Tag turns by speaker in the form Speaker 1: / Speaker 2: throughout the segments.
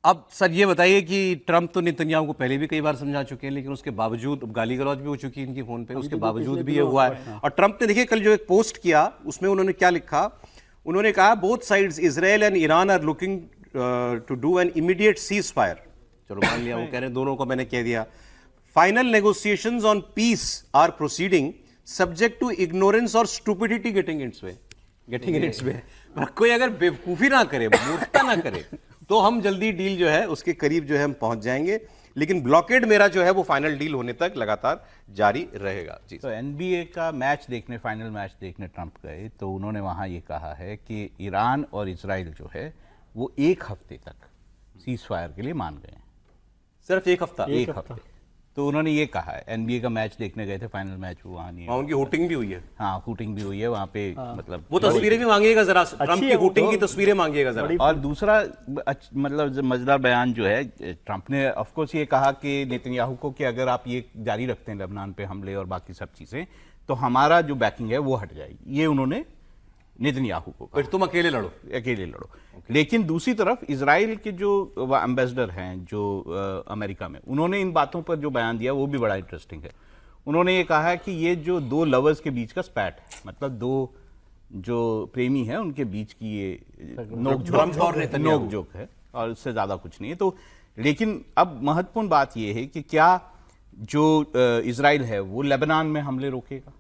Speaker 1: अब सर ये बताइए कि ट्रंप तो नेतन्याहू को पहले भी कई बार समझा चुके हैं, लेकिन उसके बावजूद गाली गलौज भी हो चुकी है इनकी फोन पे, उसके बावजूद भी ये हुआ है। और ट्रंप ने देखिए कल जो एक पोस्ट किया उसमें उन्होंने क्या लिखा, उन्होंने कहा both sides Israel and Iran are looking to do an immediate ceasefire. चलो मान लिया, वो कह रहे हैं दोनों को मैंने कह दिया। Final negotiations on peace are proceeding subject to ignorance और स्टुपिडिटी गेटिंग इट्स वे। कोई अगर बेवकूफी ना करे, मूर्खता ना करे, तो हम जल्दी डील जो है उसके करीब जो है हम पहुंच जाएंगे, लेकिन ब्लॉकेड मेरा जो है वो फाइनल डील होने तक लगातार जारी रहेगा। जी,
Speaker 2: तो एनबीए का मैच देखने, फाइनल मैच देखने ट्रंप गए तो उन्होंने वहां ये कहा है कि ईरान और इजराइल जो है वो एक हफ्ते तक सीज फायर के लिए मान गए हैं।
Speaker 1: सिर्फ एक हफ्ता?
Speaker 2: एक हफ्ते। तो उन्होंने ये कहा है, एनबीए का मैच देखने गए थे, फाइनल मैच वहां नहीं है,
Speaker 1: उनकी हुटिंग भी हुई है।
Speaker 2: हाँ, हुटिंग भी हुई है वहां पे। मतलब
Speaker 1: वो तस्वीरें भी मांगिएगा जरा, ट्रंप की हुटिंग की तस्वीरें मांगिएगा जरा।
Speaker 2: और दूसरा मतलब मजेदार बयान जो है, ट्रंप ने ऑफ कोर्स ये कहा कि नेतन्याहू को कि अगर आप ये जारी रखते हैं लेबनान पे हमले और बाकी सब चीजें, तो हमारा जो बैकिंग है वो हट जाएगी। ये उन्होंने नेतन्याहू को कहा,
Speaker 1: फिर तुम अकेले
Speaker 2: लड़ो। लेकिन दूसरी तरफ इजराइल के जो एम्बेसडर हैं जो अमेरिका में, उन्होंने इन बातों पर जो बयान दिया वो भी बड़ा इंटरेस्टिंग है। उन्होंने ये कहा है कि ये जो दो लवर्स के बीच का स्पैट है, मतलब दो जो प्रेमी है उनके बीच की ये नोक-झोंक है और इससे ज्यादा कुछ नहीं है। तो लेकिन अब महत्वपूर्ण बात यह है कि क्या जो इजराइल है वो लेबनान में हमले रोकेगा?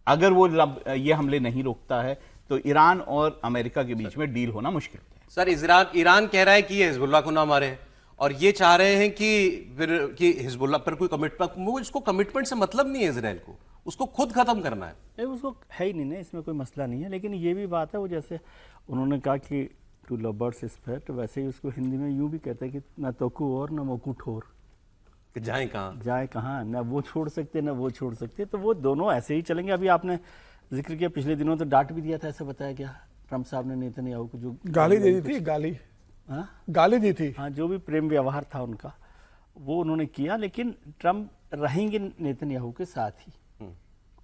Speaker 2: अगर वो ये हमले नहीं रोकता है तो ईरान और अमेरिका के बीच में डील होना मुश्किल है।
Speaker 1: सर, ईरान कह रहा है कि ये हिजबुल्लाह को ना मारे, और ये चाह रहे हैं कि फिर कि हिजबुल्लाह पर कोई कमिटमेंट, वो इसको कमिटमेंट से मतलब नहीं है इजराइल को, उसको खुद खत्म करना है।
Speaker 3: नहीं, उसको है ही नहीं ना, इसमें कोई मसला नहीं है। लेकिन ये भी बात है, वो जैसे उन्होंने कहा कि टू लवर्स स्पेक्ट, वैसे ही उसको हिंदी में यूं भी कहते हैं कि ना तोकू और ना मोकू ठोर,
Speaker 1: जाए कहाँ,
Speaker 3: ना वो छोड़ सकते ना वो छोड़ सकते। तो वो दोनों ऐसे ही चलेंगे। अभी आपने जिक्र किया, पिछले दिनों तो डांट भी दिया था, ऐसा बताया क्या ट्रंप साहब ने नेतन्याहू को, जो
Speaker 4: गाली दे दी थी, गाली दी थी।
Speaker 3: हाँ, जो भी प्रेम व्यवहार था उनका वो उन्होंने किया। लेकिन ट्रंप रहेंगे नेतन्याहू के साथ ही,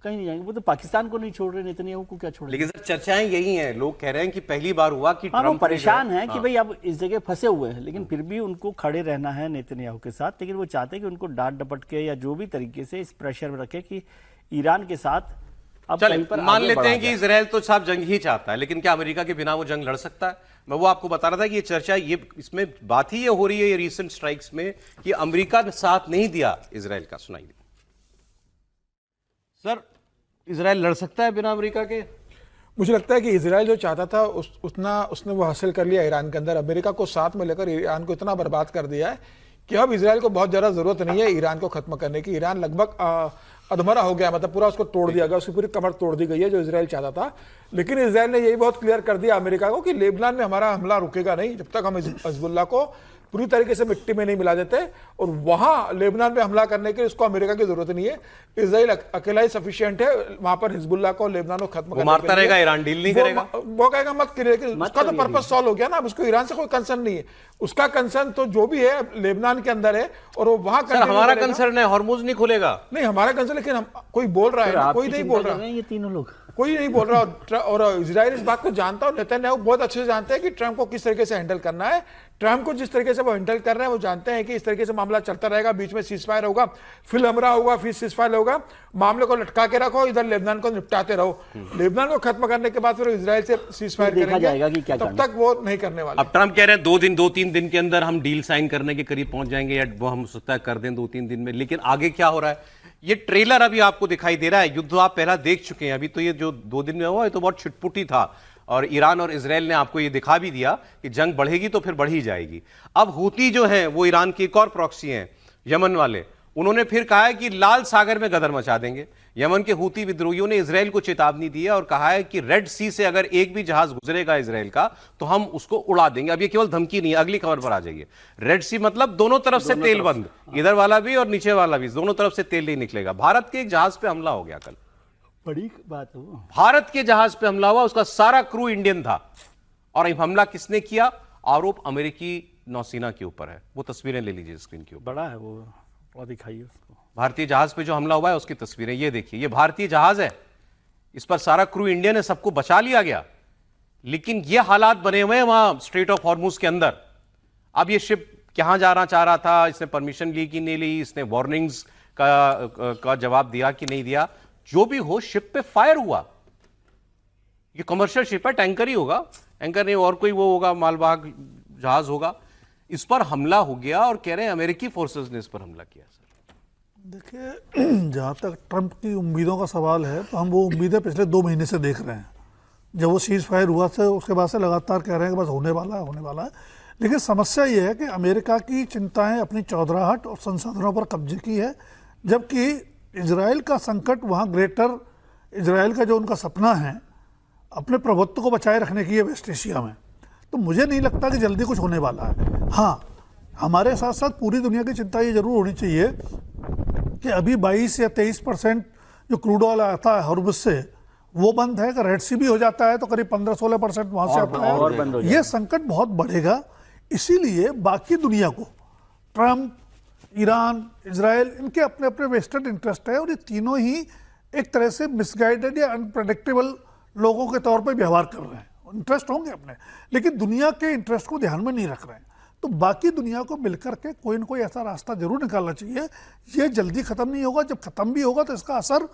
Speaker 3: कहीं नहीं जाएंगे। वो तो पाकिस्तान को नहीं छोड़ रहे, नेतन्याहू को क्या छोड़ेंगे?
Speaker 1: लेकिन सर चर्चाएं यही हैं, लोग कह रहे हैं कि पहली बार हुआ कि
Speaker 3: ट्रंप परेशान है कि भाई अब इस जगह फंसे हुए हैं, लेकिन फिर भी उनको खड़े रहना है नेतन्याहू के साथ। लेकिन वो चाहते हैं कि उनको डांट डपट के या जो भी तरीके से इस प्रेशर में रखे कि ईरान के साथ अब कहीं पर
Speaker 1: मान लेते हैं कि इजराइल तो साहब जंग ही चाहता है, लेकिन क्या अमेरिका के बिना वो जंग लड़ सकता है? मैं वो आपको बता रहा था कि ये चर्चा, ये इसमें बात ही ये हो रही है ये रीसेंट स्ट्राइक्स में कि अमेरिका ने साथ नहीं दिया इजराइल का। सुनाइए सर, इजराइल लड़ सकता है बिना अमेरिका के?
Speaker 4: मुझे लगता है कि इजराइल जो चाहता था उतना उसने वो हासिल कर लिया ईरान के अंदर। अमेरिका को साथ में लेकर ईरान को इतना बर्बाद कर दिया है कि अब इजराइल को बहुत ज़्यादा जरूरत नहीं है ईरान को खत्म करने की। ईरान लगभग अधमरा हो गया, मतलब पूरा उसको तोड़ दिया गया, उसकी पूरी कमर तोड़ दी गई है, जो इजराइल चाहता था। लेकिन इजराइल ने यही बहुत क्लियर कर दिया अमेरिका को कि लेबनान में हमारा हमला रुकेगा नहीं जब तक हम हिजबुल्लाह को पूरी तरीके से मिट्टी में नहीं मिला देते, और वहां लेबनान में हमला करने के लिए उसको अमेरिका की जरूरत नहीं है। इजराइल अकेला ही सफिशिएंट है वहां पर हिजबुल्लाह को, लेबनान को खत्म करने
Speaker 1: मारता रहेगा, ईरान डील नहीं करेगा।
Speaker 4: वो कहेगा मत करिए, उसका तो पर्पस सॉल्व हो गया ना। अब उसको ईरान से कोई कंसर्न नहीं है, उसका कंसर्न तो जो भी है लेबनान के अंदर है, और वो वहां
Speaker 1: हमारा कंसर्न है हॉर्मुज नहीं खुलेगा।
Speaker 4: नहीं, हमारा कंसर्न, लेकिन कोई बोल रहा है, कोई नहीं बोल रहा,
Speaker 3: ये तीनों लोग
Speaker 4: कोई नहीं बोल रहा। और इजराइल इस बात को जानता है, नेतन्याहू बहुत अच्छे से जानते हैं कि ट्रंप को किस तरीके से हैंडल करना है। ट्रंप को जिस तरीके से वो हैंडल कर रहे हैं, वो जानते हैं कि इस तरीके से मामला चलता रहेगा, बीच में सीजफायर होगा, फिर हमला होगा, फिर सीजफायर होगा, मामले को लटका के रखो, इधर लेबनान को निपटाते रहो। लेबनान को खत्म करने के बाद फिर इजराइल से सीजफायर करेंगे, तब तक वो नहीं करने वाले।
Speaker 1: अब ट्रंप कह रहे हैं 2-3 दिन के अंदर हम डील साइन करने के करीब पहुंच जाएंगे, या वो हम हो सकता है कर दें 2-3 दिन में। लेकिन आगे क्या हो रहा है, ये ट्रेलर अभी आपको दिखाई दे रहा है, युद्ध आप पहला देख चुके हैं। अभी तो ये जो 2 दिन में हुआ, ये तो बहुत छिटपुटी था, और ईरान और इजराइल ने आपको ये दिखा भी दिया कि जंग बढ़ेगी तो फिर बढ़ ही जाएगी। अब हूती जो हैं वो ईरान की एक और प्रॉक्सी हैं, यमन वाले, उन्होंने फिर कहा है कि लाल सागर में गदर मचा देंगे। यमन के हूती विद्रोहियों ने इजराइल को चेतावनी दी है और कहा है कि रेड सी से अगर एक भी जहाज गुजरेगा इजराइल का तो हम उसको उड़ा देंगे। अब ये केवल धमकी नहीं है, अगली खबर पर आ जाइए। रेड सी मतलब दोनों तरफ से तेल बंद, इधर वाला भी और नीचे वाला भी, दोनों तरफ से तेल नहीं निकलेगा। भारत के एक जहाज पे हमला हो गया कल,
Speaker 3: बड़ी बात है।
Speaker 1: भारत के जहाज पे हमला हुआ, उसका सारा क्रू इंडियन था, और हमला किसने किया? आरोप अमेरिकी नौसेना के ऊपर है। वो तस्वीरें ले लीजिए स्क्रीन के ऊपर,
Speaker 3: बड़ा है वो, और दिखाइए उसको।
Speaker 1: भारतीय जहाज पे जो हमला हुआ है उसकी तस्वीरें ये देखिए। ये भारतीय जहाज है, इस पर सारा क्रू इंडियन है, सबको बचा लिया गया, लेकिन ये हालात बने हुए हैं वहां स्ट्रेट ऑफ हॉर्मुज के अंदर। अब ये शिप कहां जाना चाह रहा था, इसने परमिशन ली कि नहीं ली, इसने वार्निंग्स का जवाब दिया कि नहीं दिया, जो भी हो शिप पे फायर हुआ। ये कमर्शियल शिप है, टैंकर ही होगा, टैंकर नहीं और कोई वो होगा, मालवाहक जहाज होगा। इस पर हमला हो गया और कह रहे हैं अमेरिकी फोर्सेस ने इस पर हमला किया। सर
Speaker 5: देखिए, जहाँ तक ट्रंप की उम्मीदों का सवाल है तो हम वो उम्मीदें पिछले 2 महीने से देख रहे हैं। जब वो सीज फायर हुआ था उसके बाद से लगातार कह रहे हैं कि बस होने वाला है, होने वाला है। लेकिन समस्या ये है कि अमेरिका की चिंताएं अपनी चौधराहट और संसाधनों पर कब्जे की है, जबकि इजराइल का संकट वहाँ ग्रेटर इजराइल का जो उनका सपना है अपने प्रभुत्व को बचाए रखने की है वेस्ट एशिया में, तो मुझे नहीं लगता कि जल्दी कुछ होने वाला है। हाँ, हमारे साथ साथ पूरी दुनिया की चिंता ये जरूर होनी चाहिए कि अभी 22 या 23% जो क्रूड ऑयल आता है हॉर्मुज़ से वो बंद है। अगर रेड सी भी हो जाता है तो करीब 15-16% वहाँ से आता है
Speaker 3: और बंद हो
Speaker 5: ये संकट बहुत बढ़ेगा। इसीलिए बाकी दुनिया को ट्रंप, ईरान, इजराइल, इनके अपने अपने वेस्टेड इंटरेस्ट है और ये तीनों ही एक तरह से मिसगाइडेड या अनप्रेडिक्टेबल लोगों के तौर पर व्यवहार कर रहे हैं। इंटरेस्ट होंगे अपने, लेकिन दुनिया के इंटरेस्ट को ध्यान में नहीं रख रहे हैं। तो बाकी दुनिया को मिलकर के कोई न कोई ऐसा रास्ता जरूर निकालना चाहिए। ये जल्दी खत्म नहीं होगा, जब खत्म भी होगा तो इसका असर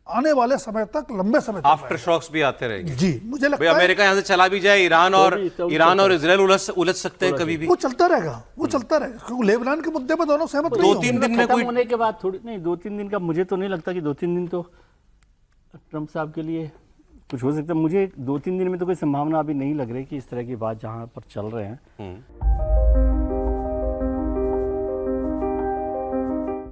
Speaker 5: आने वाले समय तक, लंबे समय तक
Speaker 1: आफ्टर शॉक्स भी आते रहेंगे।
Speaker 5: जी, मुझे लगता
Speaker 1: भाई
Speaker 5: है
Speaker 1: अमेरिका यहां से चला भी जाए, ईरान और इजराइल उलझ सकते हैं कभी भी।
Speaker 5: वो चलता रहेगा, वो चलता रहेगा, क्योंकि लेबनान के मुद्दे पर दोनों सहमत नहीं
Speaker 1: 2-3
Speaker 5: होंगे।
Speaker 1: दिन में
Speaker 3: खत्म
Speaker 1: कोई
Speaker 3: होने के बाद थोड़ी नहीं, 2-3 दिन का मुझे तो नहीं लगता कि 2-3 दिन तो ट्रंप साहब के लिए कुछ हो सकता है। मुझे 2-3 दिन में तो कोई संभावना अभी नहीं लग रही कि इस तरह की बात जहां पर चल रहे हैं